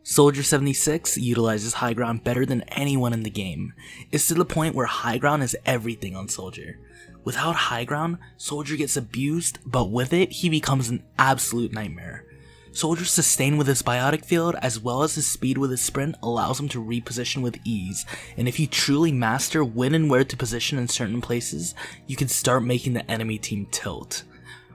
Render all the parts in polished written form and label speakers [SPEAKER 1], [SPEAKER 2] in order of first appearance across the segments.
[SPEAKER 1] Soldier 76 utilizes high ground better than anyone in the game. It's to the point where high ground is everything on Soldier. Without high ground, Soldier gets abused, but with it, he becomes an absolute nightmare. Soldier's sustain with his biotic field, as well as his speed with his sprint, allows him to reposition with ease, and if you truly master when and where to position in certain places, you can start making the enemy team tilt.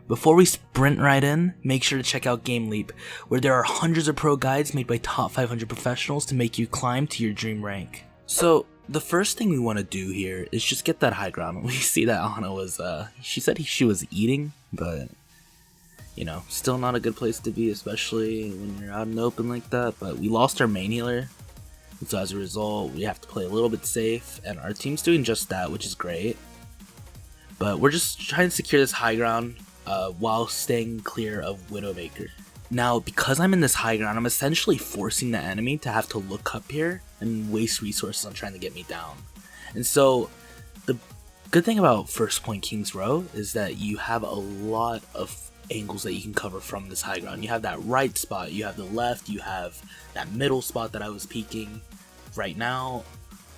[SPEAKER 1] Before we sprint right in, make sure to check out GameLeap, where there are hundreds of pro guides made by top 500 professionals to make you climb to your dream rank. So, the first thing we want to do here is just get that high ground. We see that Ana was, she said she was eating, but you know, still not a good place to be, especially when you're out in the open like that. But we lost our main healer, so as a result, we have to play a little bit safe, and our team's doing just that, which is great. But we're just trying to secure this high ground while staying clear of Widowmaker. Now, because I'm in this high ground, I'm essentially forcing the enemy to have to look up here and waste resources on trying to get me down. And so, the good thing about First Point King's Row is that you have a lot of angles that you can cover from this high ground. You have that right spot, you have the left, you have that middle spot that I was peeking right now.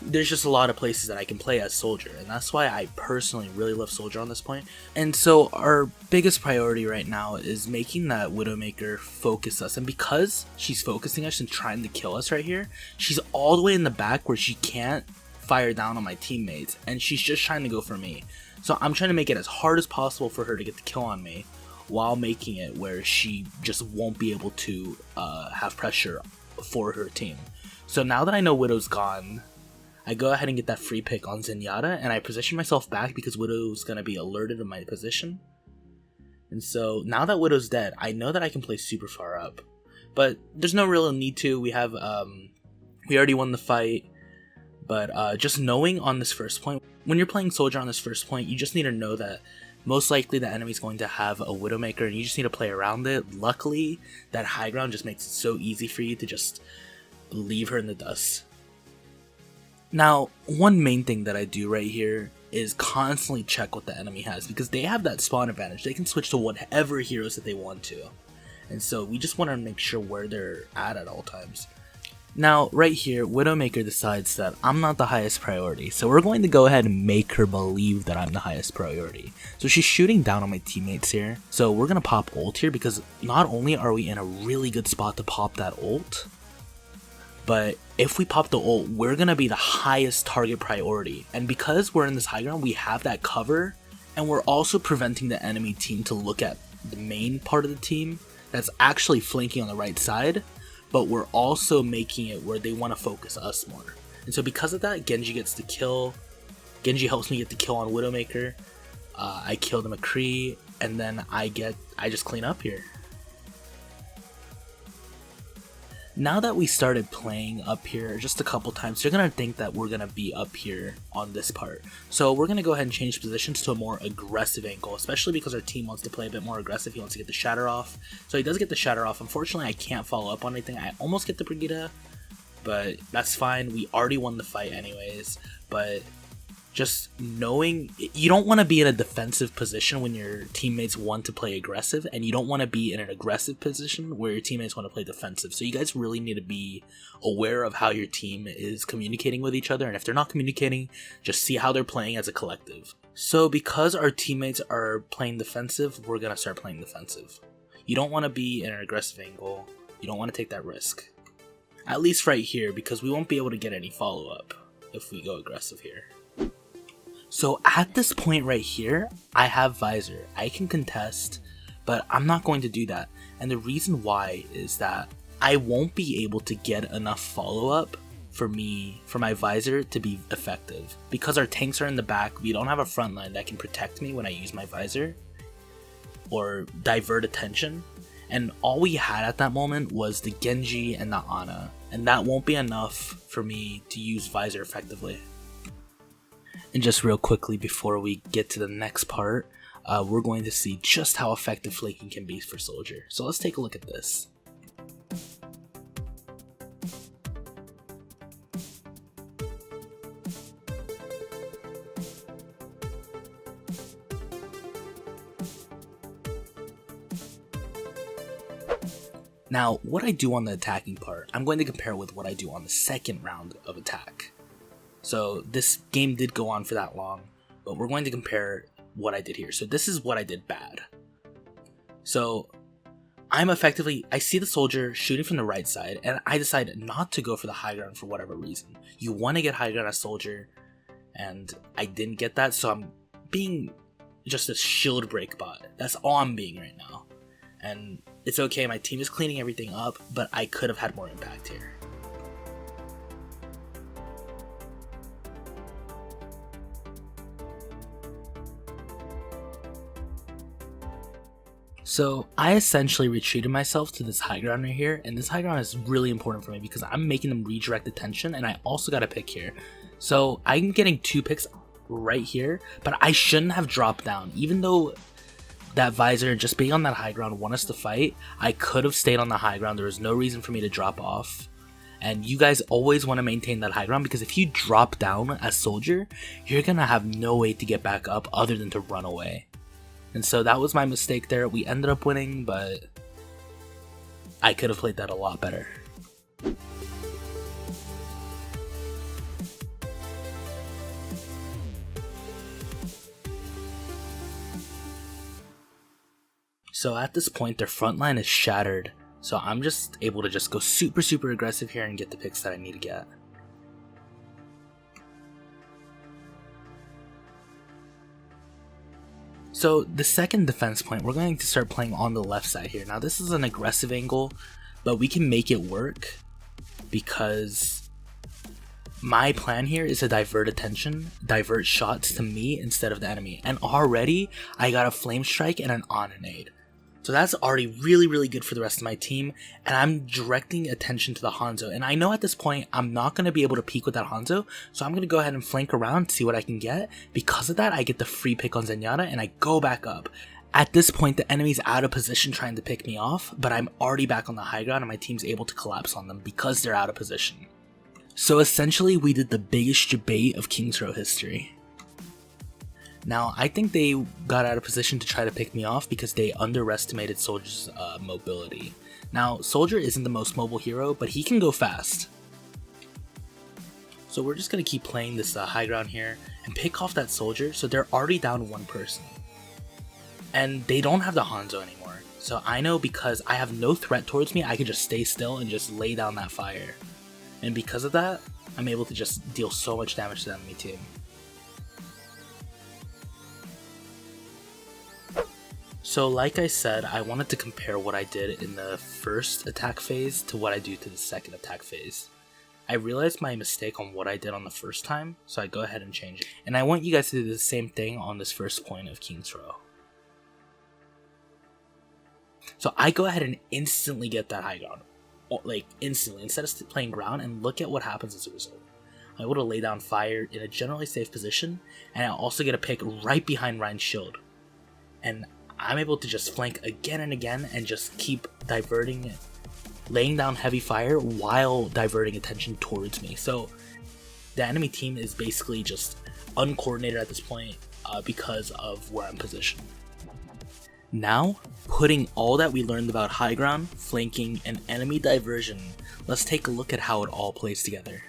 [SPEAKER 1] There's just a lot of places that I can play as Soldier, and that's why I personally really love Soldier on this point. And so our biggest priority right now is making that Widowmaker focus us, and because she's focusing us and trying to kill us right here, she's all the way in the back where she can't fire down on my teammates, and she's just trying to go for me. So I'm trying to make it as hard as possible for her to get the kill on me, while making it where she just won't be able to have pressure for her team. So now that I know Widow's gone, I go ahead and get that free pick on Zenyatta, and I position myself back because Widow's going to be alerted of my position. And so now that Widow's dead, I know that I can play super far up. But there's no real need to. We have, we already won the fight. But just knowing on this first point, when you're playing Soldier on this first point, you just need to know that most likely the enemy's going to have a Widowmaker, and you just need to play around it. Luckily, that high ground just makes it so easy for you to just leave her in the dust. Now, one main thing that I do right here is constantly check what the enemy has, because they have that spawn advantage. They can switch to whatever heroes that they want to. And so we just want to make sure where they're at all times. Now, right here, Widowmaker decides that I'm not the highest priority, so we're going to go ahead and make her believe that I'm the highest priority. So she's shooting down on my teammates here, so we're going to pop ult here, because not only are we in a really good spot to pop that ult, but if we pop the ult, we're going to be the highest target priority. And because we're in this high ground, we have that cover, and we're also preventing the enemy team to look at the main part of the team that's actually flanking on the right side, but we're also making it where they want to focus us more. And so because of that, Genji gets the kill. Genji helps me get the kill on Widowmaker. I kill the McCree, and then I just clean up here. Now that we started playing up here just a couple times, you're going to think that we're going to be up here on this part. So we're going to go ahead and change positions to a more aggressive angle, especially because our team wants to play a bit more aggressive. He wants to get the shatter off. So he does get the shatter off. Unfortunately, I can't follow up on anything. I almost get the Brigitte, but that's fine. We already won the fight anyways. But just knowing, you don't want to be in a defensive position when your teammates want to play aggressive, and you don't want to be in an aggressive position where your teammates want to play defensive. So you guys really need to be aware of how your team is communicating with each other, and if they're not communicating, just see how they're playing as a collective. So because our teammates are playing defensive, we're going to start playing defensive. You don't want to be in an aggressive angle. You don't want to take that risk. At least right here, because we won't be able to get any follow-up if we go aggressive here. So at this point right here, I have Visor. I can contest, but I'm not going to do that. And the reason why is that I won't be able to get enough follow-up for my Visor to be effective. Because our tanks are in the back, we don't have a front line that can protect me when I use my Visor or divert attention. And all we had at that moment was the Genji and the Ana, and that won't be enough for me to use Visor effectively. And just real quickly before we get to the next part, we're going to see just how effective flanking can be for Soldier. So let's take a look at this. Now, what I do on the attacking part, I'm going to compare with what I do on the second round of attack. So this game did go on for that long, but we're going to compare what I did here. So this is what I did bad. So I see the soldier shooting from the right side, and I decide not to go for the high ground for whatever reason. You want to get high ground as soldier, and I didn't get that, so I'm being just a shield break bot. That's all I'm being right now. And it's okay, my team is cleaning everything up, but I could have had more impact here. So I essentially retreated myself to this high ground right here, and this high ground is really important for me because I'm making them redirect attention, and I also got a pick here. So I'm getting 2 picks right here, but I shouldn't have dropped down. Even though that visor just being on that high ground want us to fight, I could have stayed on the high ground. There was no reason for me to drop off. And you guys always want to maintain that high ground, because if you drop down as soldier, you're gonna have no way to get back up other than to run away. And so that was my mistake there. We ended up winning, but I could have played that a lot better. So at this point, their front line is shattered. So I'm just able to just go super aggressive here and get the picks that I need to get. So the second defense point, we're going to start playing on the left side here. Now this is an aggressive angle, but we can make it work because my plan here is to divert shots to me instead of the enemy. And already I got a flame strike and an on-nade. So that's already really good for the rest of my team, and I'm directing attention to the Hanzo. And I know at this point I'm not going to be able to peek with that Hanzo, so I'm going to go ahead and flank around, see what I can get. Because of that, I get the free pick on Zenyatta, and I go back up. At this point, the enemy's out of position trying to pick me off, but I'm already back on the high ground, and my team's able to collapse on them because they're out of position. So essentially, we did the biggest debate of King's Row history. Now, I think they got out of position to try to pick me off because they underestimated Soldier's mobility. Now, Soldier isn't the most mobile hero, but he can go fast. So we're just going to keep playing this high ground here and pick off that Soldier, so they're already down 1 person. And they don't have the Hanzo anymore. So I know because I have no threat towards me, I can just stay still and just lay down that fire. And because of that, I'm able to just deal so much damage to the enemy team. So like I said, I wanted to compare what I did in the first attack phase to what I do to the second attack phase. I realized my mistake on what I did on the first time, so I go ahead and change it. And I want you guys to do the same thing on this first point of King's Row. So I go ahead and instantly get that high ground. Like instantly, instead of playing ground, and look at what happens as a result. I'm able to lay down fire in a generally safe position, and I also get a pick right behind Ryan's shield. And I'm able to just flank again and again and just keep diverting, laying down heavy fire while diverting attention towards me. So the enemy team is basically just uncoordinated at this point because of where I'm positioned. Now, putting all that we learned about high ground, flanking, and enemy diversion, let's take a look at how it all plays together.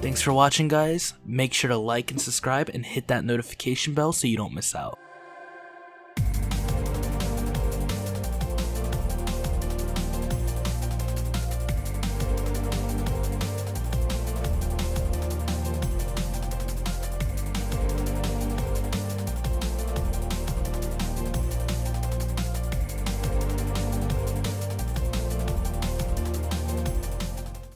[SPEAKER 1] Thanks for watching, guys. Make sure to like and subscribe and hit that notification bell so you don't miss out.